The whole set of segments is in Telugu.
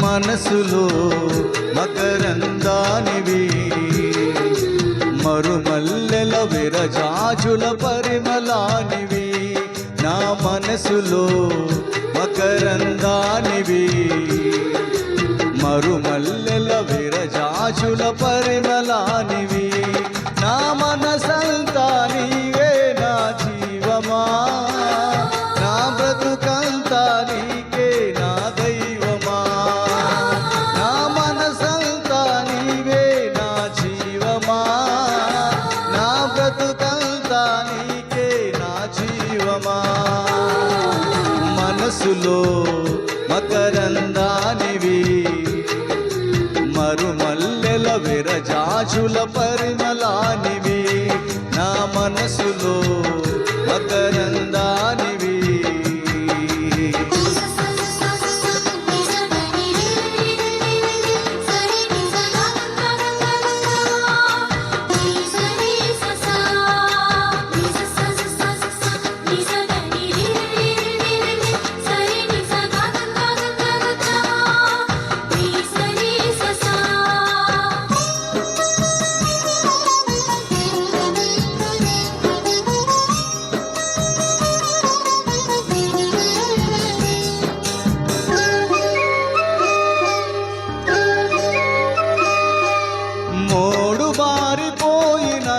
మనసులో మకరందానివి, మరుమల్లెల విరజాజుల పరిమళానివి. నా మనసులో మకరందానివి, మరుమల్లెల విరజాజుల పరిమళానివి. నా మనసంతా నీవే నా జీవమా, నా బ్రతుకంతా నీకే నా దైవమా. నా మనసంతా నీవే నా జీవమా, నా బ్రతుకంతా నీకే నా జీవమా. మనసులో మకరందానివి, మరుమల్లెల విరజాజుల పరిమళానివి. నా మనసులో మకరందానివి.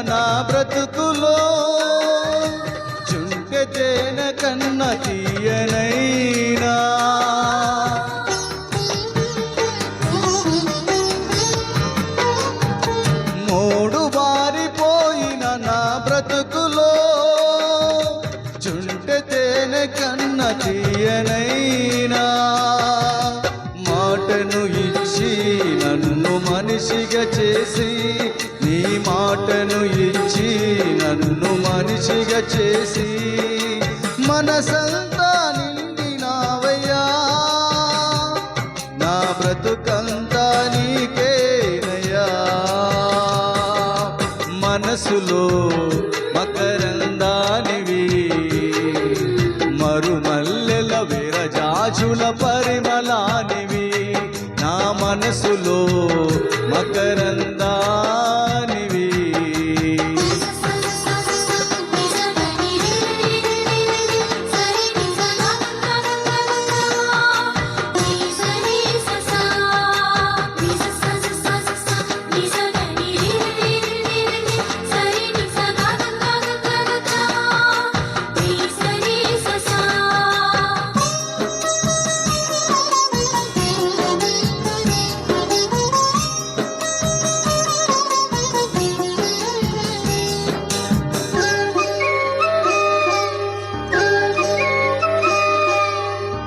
నా బ్రతుకులో చుంటె తేన కన్న తీయనైనా, మోడు బారిపోయిన నా బ్రతుకులో చుంటె తేన కన్న తీయనైనా. మాటను ఇచ్చి నన్ను మనిషిగా చేసి, నీ మాటను ఇచ్చి నన్ను మనిషిగా చేసి, మనసంతా నిండినావయ్యా. నా బ్రతుకంతా నీకేనయ్యా. మనసులో మకరందానివి, మరుమల్లెల విరజాజుల పరిమళానివి. నా మనసులో మకరందానివి.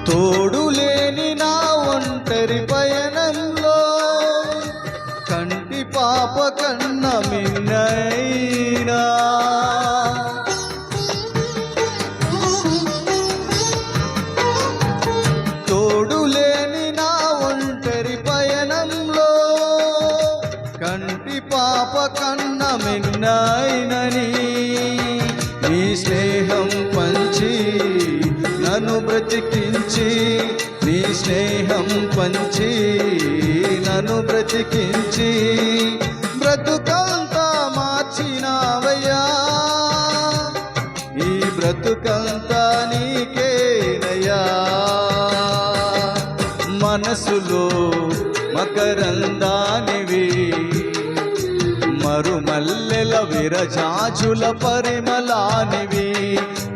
తోడులేని నా ఒంటరి పయనంలో కంటి పాప కన్న మిన్నైనా, తోడులేని నా ఒంటరి పయనంలో కంటి పాప కన్న మిన్నైనని. నీ స్నేహం పంచి నన్ను బ్రతికించి, నీ స్నేహం పంచి నన్ను బ్రతికించి, బ్రతుకంతా మార్చినావయ్యా. ఈ బ్రతుకంతా నీకేనయ్యా. మనసులో మకరందానివి, మరుమల్లెల విరజాజుల పరిమళానివి.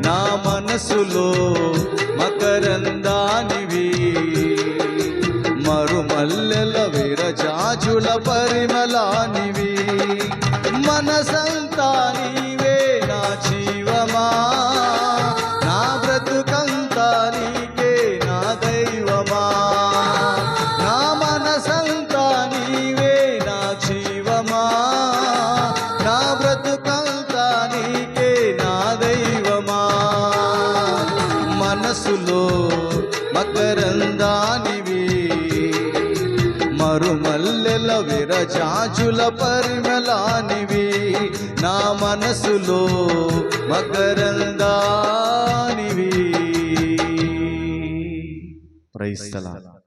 నా మనసులో మకరందానివి, మరుమల్లెల విరజాజుల పరిమళానివి. మనసంతా నీవే నా జీవమా, నా బ్రతుకంతా నీకే నా దైవమా. నా మనసంతా నీవే నా జీవమా, మనసులో మకరందానివి, మరుమల్లెల విరజాజుల పరిమళానివి, నా మనసులో మకరందానివి. Praise the lord.